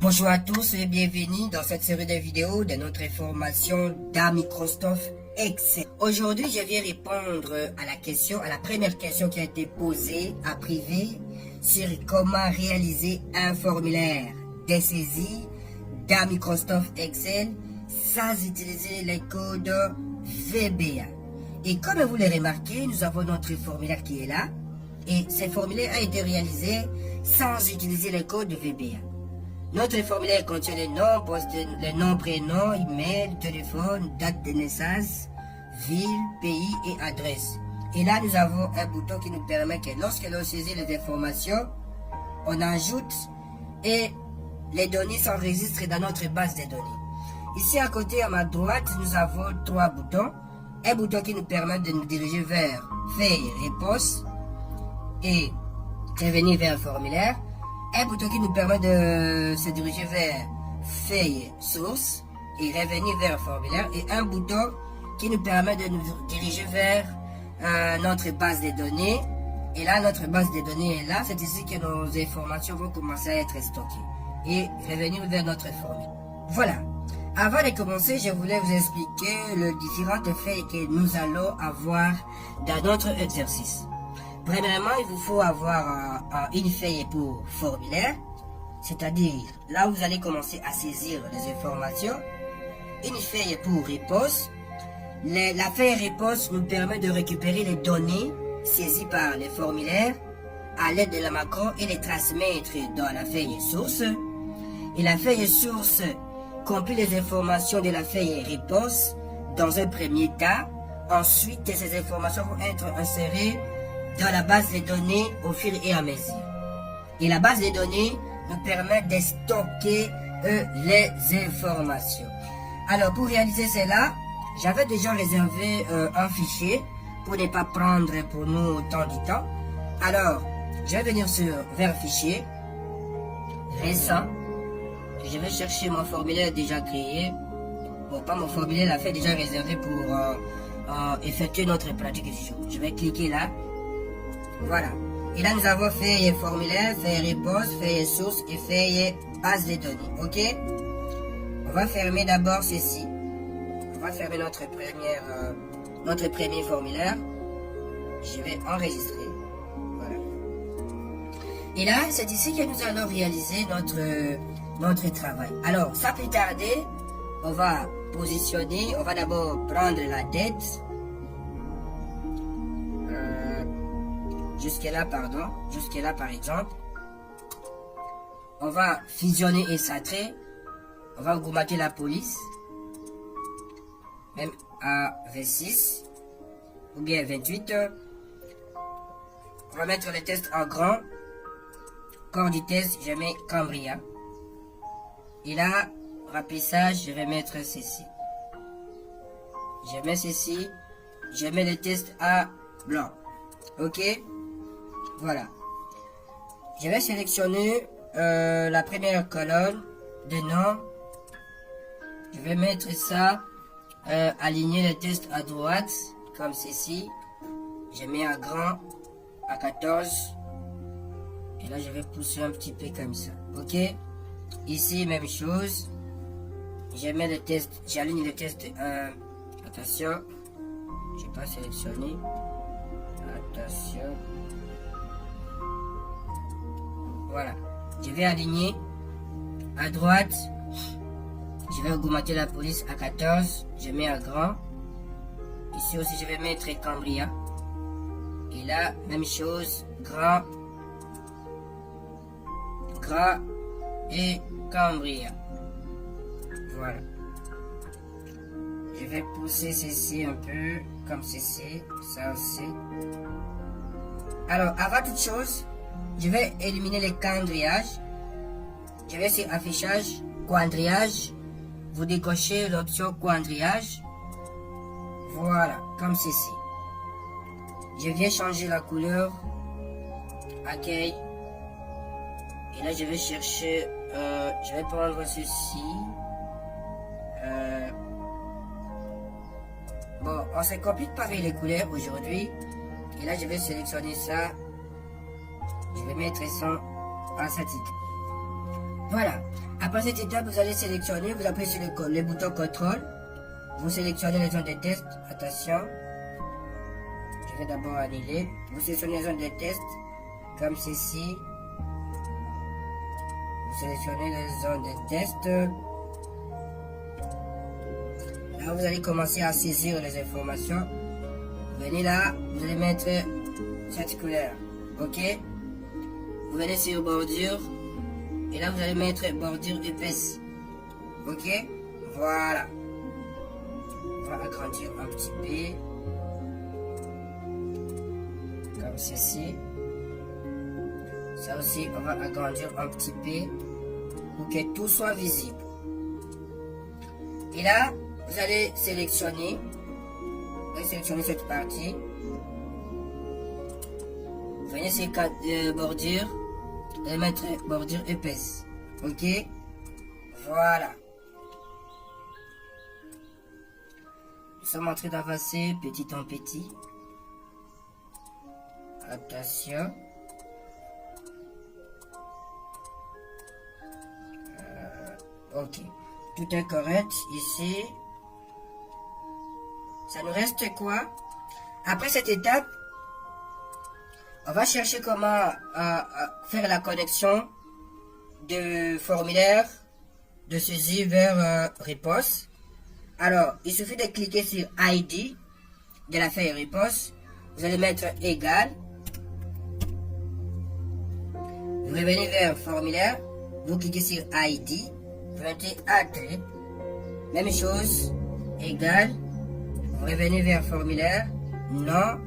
Bonjour à tous et bienvenue dans cette série de vidéos de notre formation dans Microsoft Excel. Aujourd'hui, je vais répondre à la première question qui a été posée à privé sur comment réaliser un formulaire de saisie dans Microsoft Excel sans utiliser les codes VBA. Et comme vous le remarquez, nous avons notre formulaire qui est là et ce formulaire a été réalisé sans utiliser les codes VBA. Notre formulaire contient les noms, prénoms, email, téléphone, date de naissance, ville, pays et adresse. Et là, nous avons un bouton qui nous permet que lorsque l'on saisit les informations, on ajoute et les données s'enregistrent dans notre base de données. Ici, à côté, à ma droite, nous avons trois boutons. Un bouton qui nous permet de nous diriger vers feuille réponse et revenir vers formulaire. Un bouton qui nous permet de se diriger vers feuille source et revenir vers formulaire. Et un bouton qui nous permet de nous diriger vers notre base de données. Et là, notre base de données est là. C'est ici que nos informations vont commencer à être stockées. Et revenir vers notre formule. Voilà. Avant de commencer, je voulais vous expliquer les différentes feuilles que nous allons avoir dans notre exercice. Premièrement, il vous faut avoir une feuille pour formulaire, c'est-à-dire là où vous allez commencer à saisir les informations. Une feuille pour réponse. La feuille réponse nous permet de récupérer les données saisies par les formulaires à l'aide de la macro et les transmettre dans la feuille source. Et la feuille source compile les informations de la feuille réponse dans un premier tas. Ensuite, ces informations vont être insérées dans la base de données au fur et à mesure. Et la base de données nous permet de stocker les informations. Alors, pour réaliser cela, j'avais déjà réservé un fichier pour ne pas prendre pour nous autant de temps. Alors, je vais venir vers fichier, récent. Je vais chercher mon formulaire déjà créé. Bon, pas mon formulaire, la fait déjà réservé pour effectuer notre pratique du jour. Je vais cliquer là. Voilà. Et là, nous avons feuille formulaire, feuille réponse, feuille source et feuille base de données. OK? On va fermer d'abord ceci. On va fermer notre premier formulaire. Je vais enregistrer. Voilà. Et là, c'est ici que nous allons réaliser notre travail. Alors, sans plus tarder, on va positionner. On va d'abord prendre la tête. Jusque-là, par exemple. On va fusionner et centrer. On va augmenter la police. Même à 26. Ou bien 28. On va mettre le test en grand. Corps du test, je mets Cambria. Et là, remplissage, je vais mettre ceci. Je mets ceci. Je mets le test à blanc. OK? Voilà. Je vais sélectionner la première colonne de nom. Je vais mettre ça, aligner le test à droite, comme ceci. Je mets un grand à 14. Et là, je vais pousser un petit peu comme ça. OK? Ici, même chose. Je mets le test, j'aligne le test. Attention. Je n'ai pas sélectionné. Attention. Voilà. Je vais aligner à droite. Je vais augmenter la police à 14. Je mets un grand. Ici aussi, je vais mettre Cambria. Et là, même chose. Grand et Cambria. Voilà. Je vais pousser ceci un peu, comme ceci, ça aussi. Alors, avant toute chose, je vais éliminer les quadrillages. Je vais sur affichage, quadrillage. Vous décochez l'option quadrillage. Voilà, comme ceci. Je viens changer la couleur. Accueil. Et là, je vais chercher, je vais prendre ceci. Bon, on se complique pas avec les couleurs aujourd'hui. Et là, je vais sélectionner ça. Je vais mettre ça en statique. Voilà. Après cette étape, vous allez sélectionner, vous appuyez sur le bouton contrôle. Vous sélectionnez les zones de test. Attention. Je vais d'abord annuler. Vous sélectionnez les zones de test comme ceci. Vous sélectionnez les zones de test. Là, vous allez commencer à saisir les informations. Venez là, vous allez mettre cette couleur. Ok. Vous venez sur bordure. Et là, vous allez mettre bordure épaisse. Ok. Voilà. On va agrandir un petit peu. Comme ceci. Ça aussi, on va agrandir un petit peu pour que tout soit visible. Et là, vous allez sélectionner. Vous allez sélectionner cette partie. Venez sur bordure. Vous allez mettre bordure épaisse. Ok. Voilà. Nous sommes en train d'avancer petit en petit. Attention. Ok. Tout est correct ici. Ça nous reste quoi? Après cette étape, on va chercher comment faire la connexion de formulaire de saisie vers réponse. Alors, il suffit de cliquer sur ID de la feuille réponse. Vous allez mettre égal. Vous revenez vers formulaire. Vous cliquez sur ID. Vous mettez attrait. Même chose. Égal. Vous revenez vers formulaire. Non.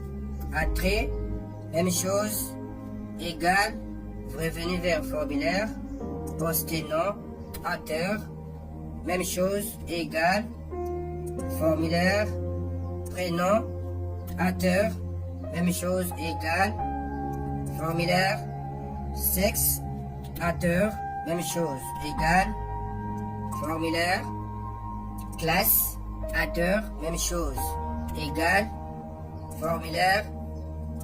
Attrait. Même chose. Égal. Vous revenez vers formulaire. Poster non. Auteur. Même chose. Égal. Formulaire. Prénom. Auteur. Même chose. Égal. Formulaire. Sexe. Auteur. Même chose. Égal. Formulaire. Classe. Auteur. Même chose. Égal. Formulaire.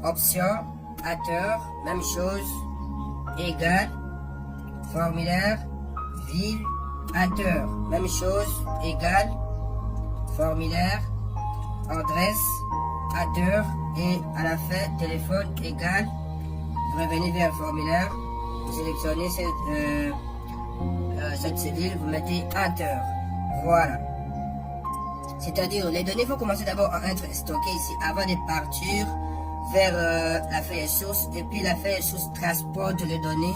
Option. Auteur. Même chose. Égal. Formulaire. Ville. Auteur. Même chose. Égal. Formulaire. Adresse. Auteur. Et à la fin, téléphone égal. Vous revenez vers formulaire. Vous sélectionnez cette cellule. Vous mettez Enter. Voilà. C'est-à-dire, les données vont commencer d'abord à être stockées ici avant de partir vers la feuille source. Et puis la feuille source transporte les données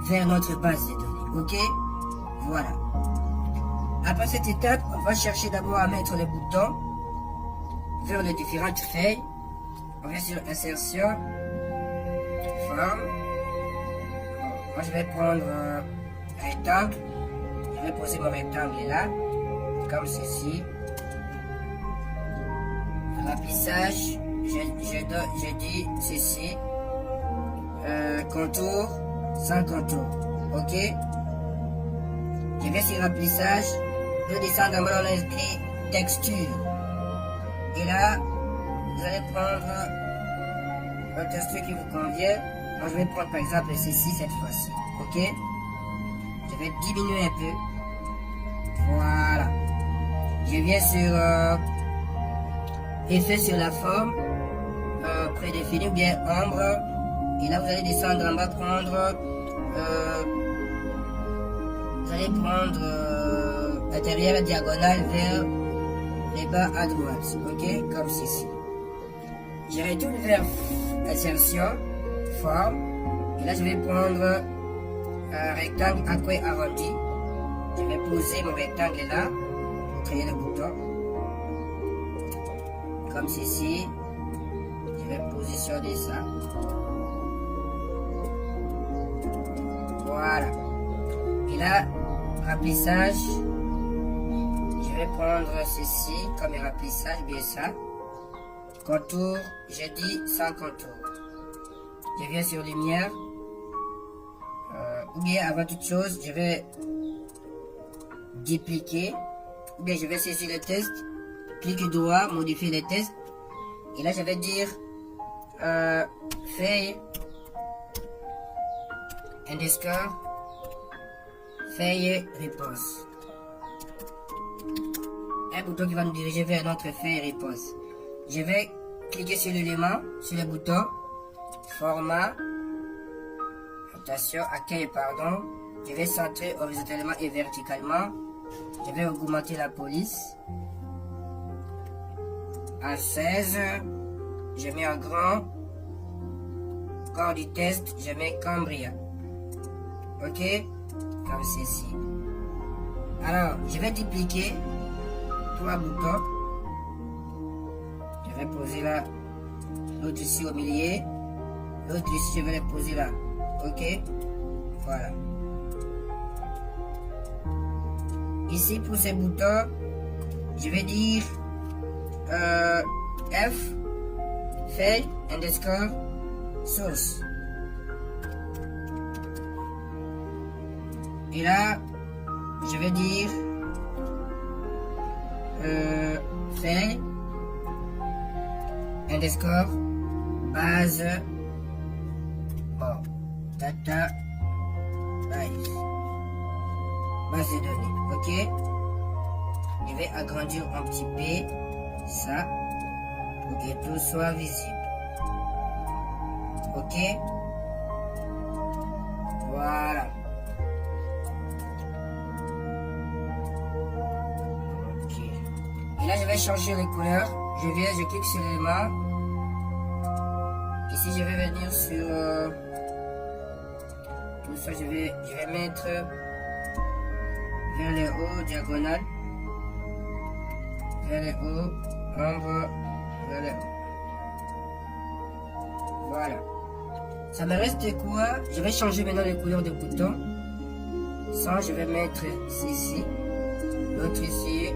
vers notre base de données. Ok? Voilà. Après cette étape, on va chercher d'abord à mettre les boutons vers les différentes feuilles. On vient sur insertion, forme. Moi je vais prendre rectangle. Je vais poser mon rectangle là, comme ceci. Remplissage, je dis ceci. Contour, sans contour. Ok. Je vais sur remplissage. Je descends dans mon inscrit texture. Et là, vous allez prendre un texture qui vous convient. Moi, je vais prendre par exemple ceci cette fois-ci. Ok. Je vais diminuer un peu. Voilà. Je viens sur effet sur la forme prédéfinie ou bien ombre. Et là, vous allez descendre en bas, prendre vous allez prendre intérieur diagonale vers les bas à droite. Ok, comme ceci. Je retourne vers insertion, forme. Et là, je vais prendre un rectangle à coin arrondi. Je vais poser mon rectangle là pour créer le bouton. Comme ceci. Je vais positionner ça. Voilà. Et là, remplissage. Je vais prendre ceci comme remplissage, bien ça. Contour, je dis sans contour. Je viens sur lumière. Ou bien avant toute chose, je vais dupliquer. Ou bien je vais saisir le test. Clic droit, modifier les tests. Et là, je vais dire feuille underscore feuille réponse. Un bouton qui va nous diriger vers notre feuille réponse. Je vais cliquer sur l'élément, sur le bouton format. Attention, accueil, pardon. Je vais centrer horizontalement et verticalement. Je vais augmenter la police à 16. Je mets en grand. Corps du test, je mets Cambria. Ok, comme ceci. Alors, je vais dupliquer 3 boutons. Je vais poser là, l'autre ici au milieu, l'autre ici, je vais les poser là. Ok, voilà. Ici, pour ces boutons, je vais dire F, feuille, underscore, source. Et là, je vais dire feuille, underscore, base, bon, data, base de données, ok. Je vais agrandir un petit peu ça pour que tout soit visible, ok. Voilà. Ok. Et là, je vais changer les couleurs. Je clique sur l'élément. Ici, je vais venir sur tout ça. Je vais mettre vers le haut, diagonale. Vers le haut, ombre, vers le haut. Voilà. Ça me reste quoi? Je vais changer maintenant les couleurs des boutons. Ça, je vais mettre ici. L'autre ici.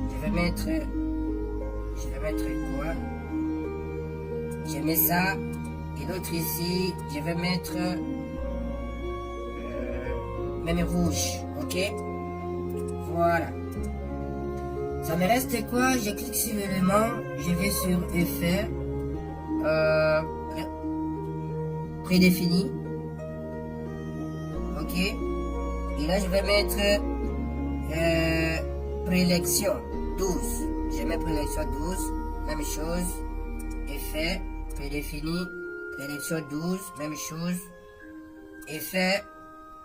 Je vais mettre quoi? Je mets ça. Et l'autre ici, je vais mettre même rouge. Ok? Voilà. Ça me reste quoi? Je clique sur l'élément. Je vais sur effet. Prédéfini. Ok. Et là, je vais mettre prélection 12. Je mets prélection 12. Même chose. Effet. Prédéfini. Prélection 12. Même chose. Effet.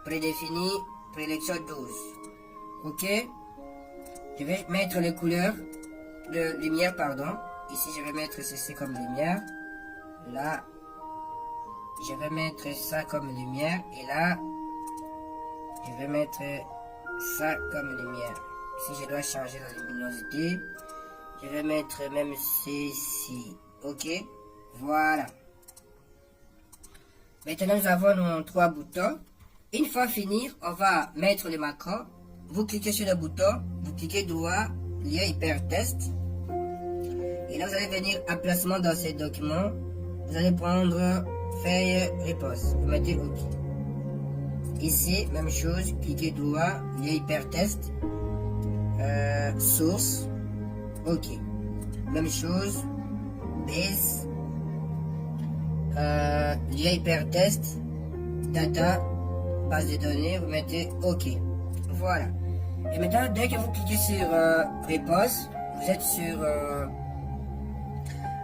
Prédéfini. Prélection 12. Ok. Je vais mettre les couleurs de lumière, pardon. Ici, je vais mettre ceci comme lumière. Là, je vais mettre ça comme lumière. Et là, je vais mettre ça comme lumière. Ici, je dois changer la luminosité. Je vais mettre même ceci. Ok? Voilà. Maintenant, nous avons nos 3 boutons. Une fois fini, on va mettre les macros. Vous cliquez sur le bouton. Vous cliquez droit. Lien hypertest. Et là, vous allez venir à placement dans ces documents. Vous allez prendre feuille réponse. Vous mettez OK. Ici, même chose. Cliquez droit. Lien hypertest. Source. OK. Même chose. Base. Lien hypertest. Data. Base de données. Vous mettez OK. Voilà. Et maintenant, dès que vous cliquez sur réponse, vous êtes sur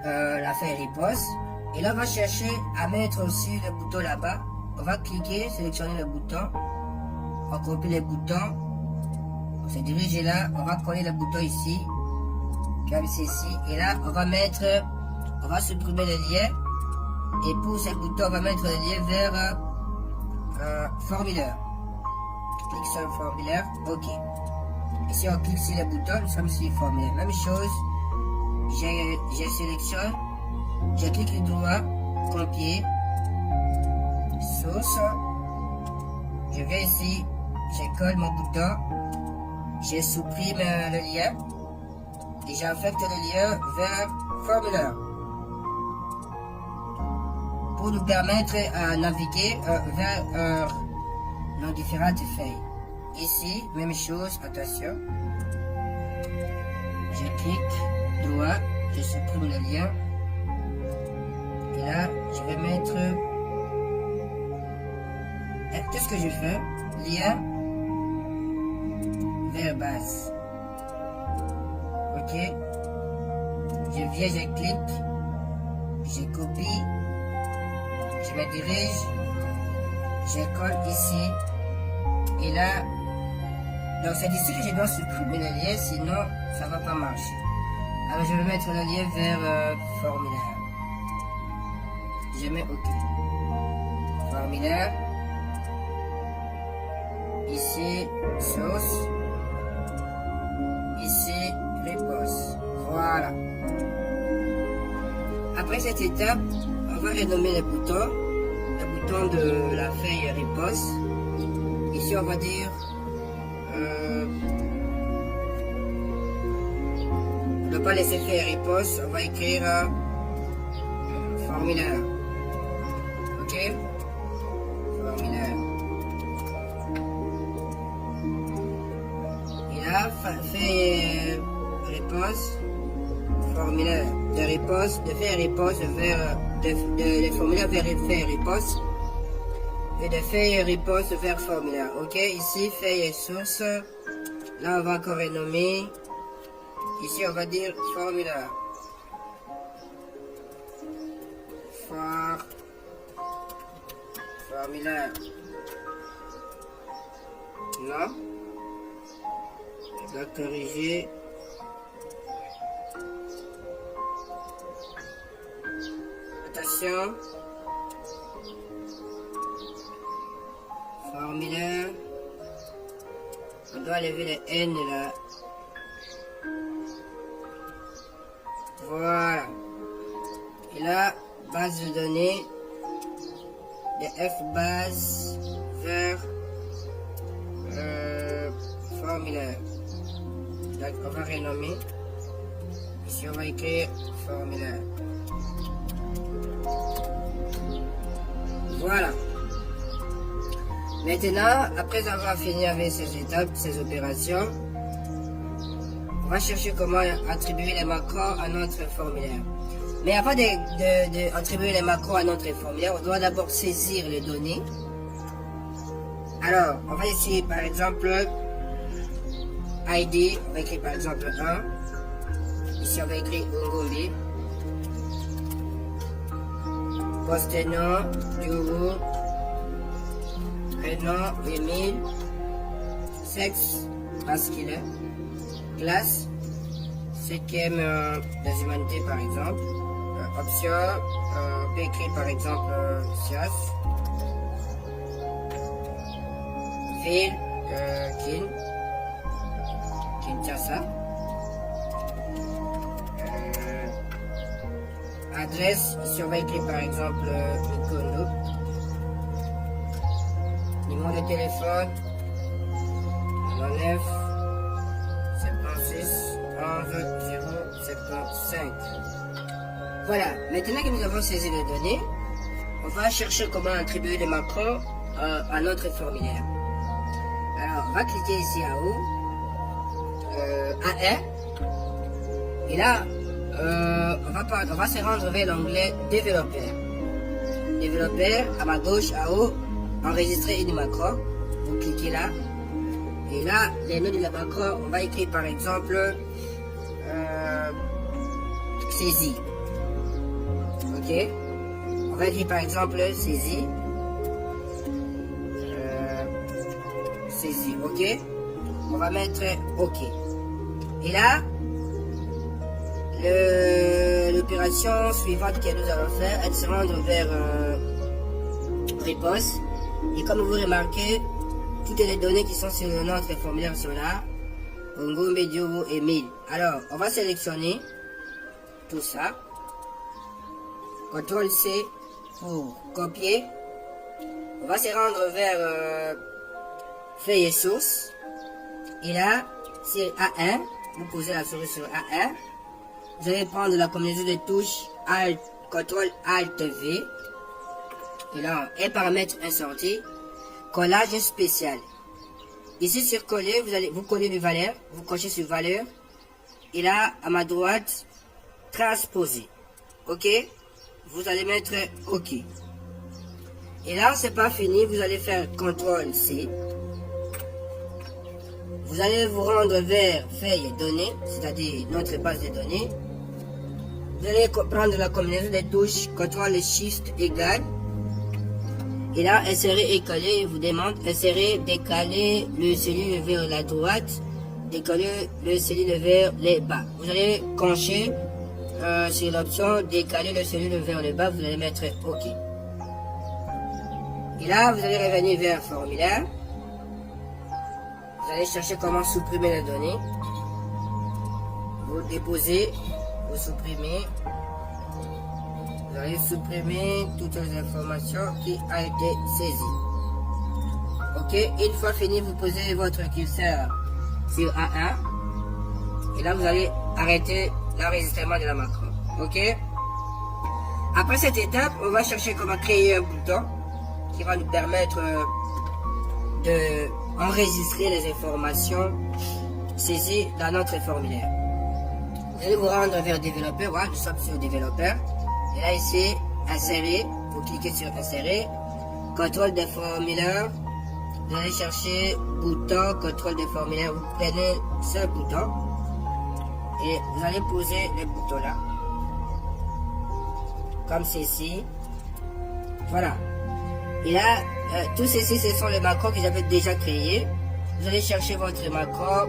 la feuille réponse. Et là, on va chercher à mettre aussi le bouton là-bas. On va cliquer, sélectionner le bouton. On copie les boutons. On se dirige là. On va coller le bouton ici. Comme ceci. Et là, on va supprimer le lien. Et pour ce bouton, on va mettre le lien vers formulaire. Clique sur le formulaire. OK. Ici, on clique sur le bouton. Nous sommes sur formulaire. Même chose. Je sélectionne. Je clique droit, copier, source. Je vais ici, je colle mon bouton, je supprime le lien et j'affecte le lien vers formulaire pour nous permettre à naviguer vers nos différentes feuilles. Ici, même chose, attention. Je clique droit, je supprime le lien. Et là, je vais mettre... Qu'est-ce que je fais? Lien, faire base. Ok. Je viens, je clique, je copie, je me dirige, je colle ici. Et là, donc c'est d'ici que je dois supprimer le lien, sinon ça va pas marcher. Alors je vais mettre le lien vers formulaire. Je mets OK. Formulaire. Ici, source. Ici, réponse. Voilà. Après cette étape, on va renommer les boutons. Le bouton de la feuille réponse. Ici, on va dire ne pas laisser faire réponse. On va écrire formulaire. Ok? Formulaire. Et là, feuille réponse. Formulaire de réponse, de faire réponse vers de formulaire vers faire réponse. Et de faire réponse vers formulaire. Ok, ici feuille source. Là on va encore renommer. Ici on va dire formulaire. Formulaire. Non. On va corriger. Attention. Formulaire. On doit lever le N là. Voilà. Et là, base de données. De F base vers formulaire. Donc on va renommer. Ici on va écrire formulaire. Voilà. Maintenant, après avoir fini avec ces étapes, ces opérations, on va chercher comment attribuer les macros à notre formulaire. Mais avant d'attribuer les macros à notre formulaire, on doit d'abord saisir les données. Alors, on va essayer par exemple ID, on va écrire par exemple 1. Ici, on va écrire Ngombe. Poste nom, bureau. Prénom, Emile, sexe, masculin, classe, 5e des humanités par exemple, option, on peut écrire par exemple sciences, ville, Kinshasa, adresse, ici on va écrire par exemple Mikono. Numéro de téléphone 9 76 11 0 75. Voilà, maintenant que nous avons saisi les données, on va chercher comment attribuer les macros à notre formulaire. Alors, on va cliquer ici en haut, A1, et là, on va se rendre vers l'onglet développeur. Développeur, à ma gauche, en haut, enregistrer une macro, vous cliquez là, et là, les noms de la macro, on va écrire par exemple saisie. Ok, on va écrire par exemple saisie. Saisie, ok. On va mettre ok. Et là, l'opération suivante que nous allons faire, elle se rendre vers réponse. Et comme vous remarquez, toutes les données qui sont sur notre formulaire sont là. Ngombe, Diogo et Emile. Alors, on va sélectionner tout ça. CTRL C pour copier. On va se rendre vers feuille et source. Et là, sur A1, vous posez la souris sur A1. Vous allez prendre la combinaison de touches Alt, CTRL Alt V. Et là, un paramètre insorti, collage spécial. Ici sur coller, vous collez les valeurs, vous cochez sur valeur. Et là, à ma droite, transposer. Ok? Vous allez mettre OK. Et là, c'est pas fini, vous allez faire CTRL C. Vous allez vous rendre vers feuille données, c'est-à-dire notre base de données. Vous allez prendre la combinaison des touches CTRL et SHIFT égal. Et là, insérer et coller, il vous demande insérer, décaler le cellule vers la droite, décaler le cellule vers le bas. Vous allez cocher sur l'option décaler le cellule vers le bas, vous allez mettre OK. Et là, vous allez revenir vers formulaire. Vous allez chercher comment supprimer les données. Vous déposez, vous supprimez. Vous allez supprimer toutes les informations qui ont été saisies. Ok, une fois fini, vous posez votre curseur sur A1. Et là, vous allez arrêter l'enregistrement de la macro. Ok. Après cette étape, on va chercher comment créer un bouton qui va nous permettre de enregistrer les informations saisies dans notre formulaire. Vous allez vous rendre vers développeur. Voilà, nous sommes sur développeur. Et là ici, insérer, vous cliquez sur insérer, contrôle des formulaires, vous allez chercher bouton, contrôle des formulaires, vous prenez ce bouton et vous allez poser le bouton là, comme ceci, voilà. Et là, tout ceci, ce sont les macros que j'avais déjà créés. Vous allez chercher votre macro,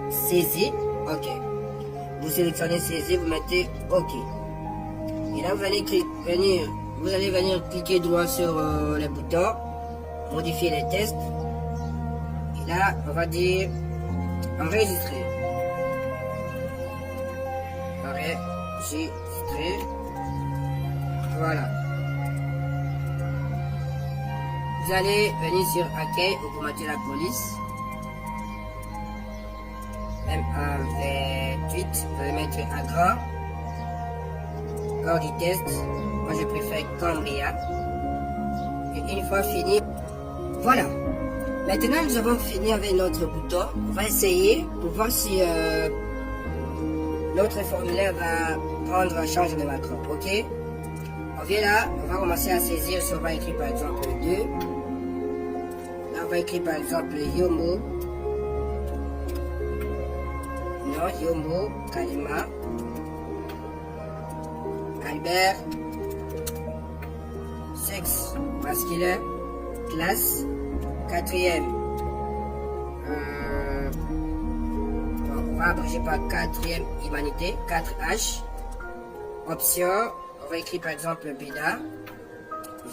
saisir, ok. Vous sélectionnez saisir, vous mettez ok. Et là, vous allez venir cliquer droit sur le bouton, modifier les tests. Et là, on va dire enregistrer. Enregistrer. Voilà. Vous allez venir sur accueil, augmenter la police. M128, vous allez mettre à grand. Corps du test, moi je préfère Cambria. Et une fois fini, voilà. Maintenant nous avons fini avec notre bouton. On va essayer pour voir si notre formulaire va prendre en charge de macro. Ok. On vient là, on va commencer à saisir. Si on va écrire par exemple 2. Là on va écrire par exemple Yomo. Non, Yomo, Kalima. Albert, sexe masculin, classe, 4e. On va abréger par 4e humanité, 4H. Option, on va écrire par exemple Béda,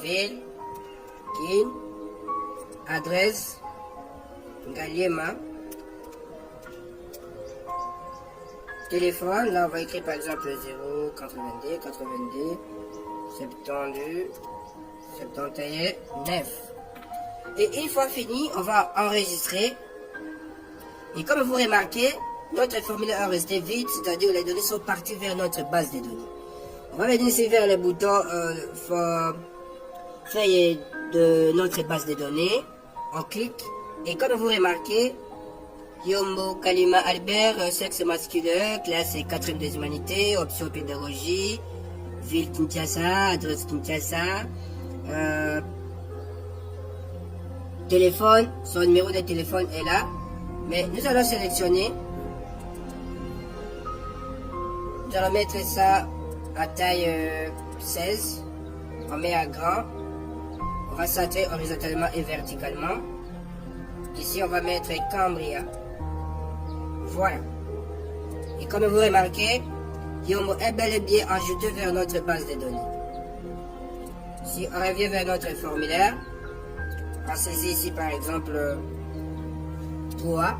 ville, Kin, adresse, Galiema. Téléphone, là on va écrire par exemple 0, 82, 82, 72, 71, 9. Et une fois fini, on va enregistrer. Et comme vous remarquez, notre formulaire est resté vide, c'est-à-dire les données sont parties vers notre base de données. On va venir ici vers le bouton feuille de notre base de données. On clique. Et comme vous remarquez, Yombo, Kalima, Albert, sexe masculin, classe 4e des humanités, option pédagogie, ville Kinshasa, adresse Kinshasa, téléphone, son numéro de téléphone est là, mais nous allons sélectionner, nous allons mettre ça à taille 16, on met à grand, on va centrer horizontalement et verticalement, ici on va mettre Cambria. Voilà. Et comme vous remarquez, Yomo est bel et bien ajouté vers notre base de données. Si on revient vers notre formulaire, on saisit ici par exemple 3.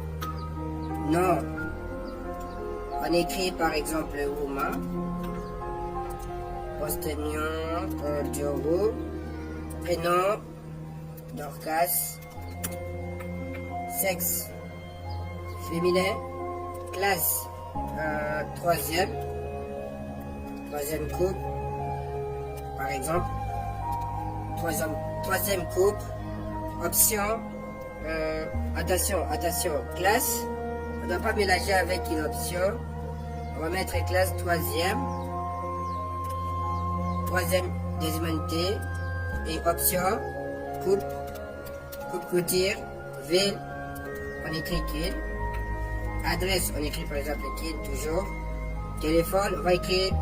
Non. On écrit par exemple Rouma. Postenion, Diogo. Prénom, Dorcas. Sexe, féminin. Classe, 3e couple, par exemple, troisième couple, option, attention, classe, on ne doit pas mélanger avec une option, on va mettre classe 3e des humanités, et option, couple couture, ville, on écrit KID. Adresse, on écrit par exemple KID toujours. Téléphone, on va écrire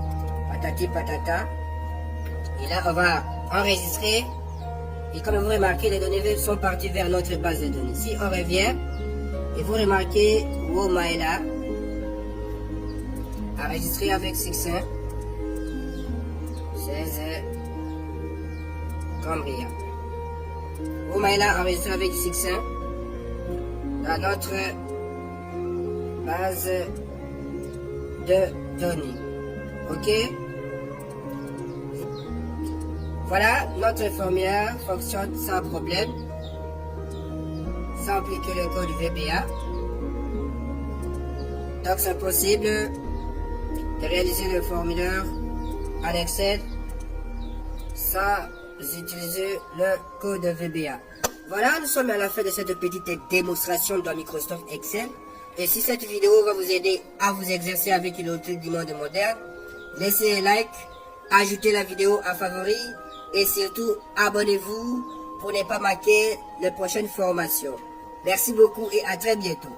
patati patata. Et là, on va enregistrer. Et comme vous remarquez, les données sont parties vers notre base de données. Si on revient, et vous remarquez Womaila, enregistré avec succès, 16 Cambria. Womaila enregistré avec succès dans notre base de données. Ok? Voilà, notre formulaire fonctionne sans problème, sans appliquer le code VBA. Donc c'est possible de réaliser le formulaire en Excel sans utiliser le code VBA. Voilà, nous sommes à la fin de cette petite démonstration dans Microsoft Excel. Et si cette vidéo va vous aider à vous exercer avec une outil du monde moderne, laissez un like, ajoutez la vidéo à favoris et surtout abonnez-vous pour ne pas manquer les prochaines formations. Merci beaucoup et à très bientôt.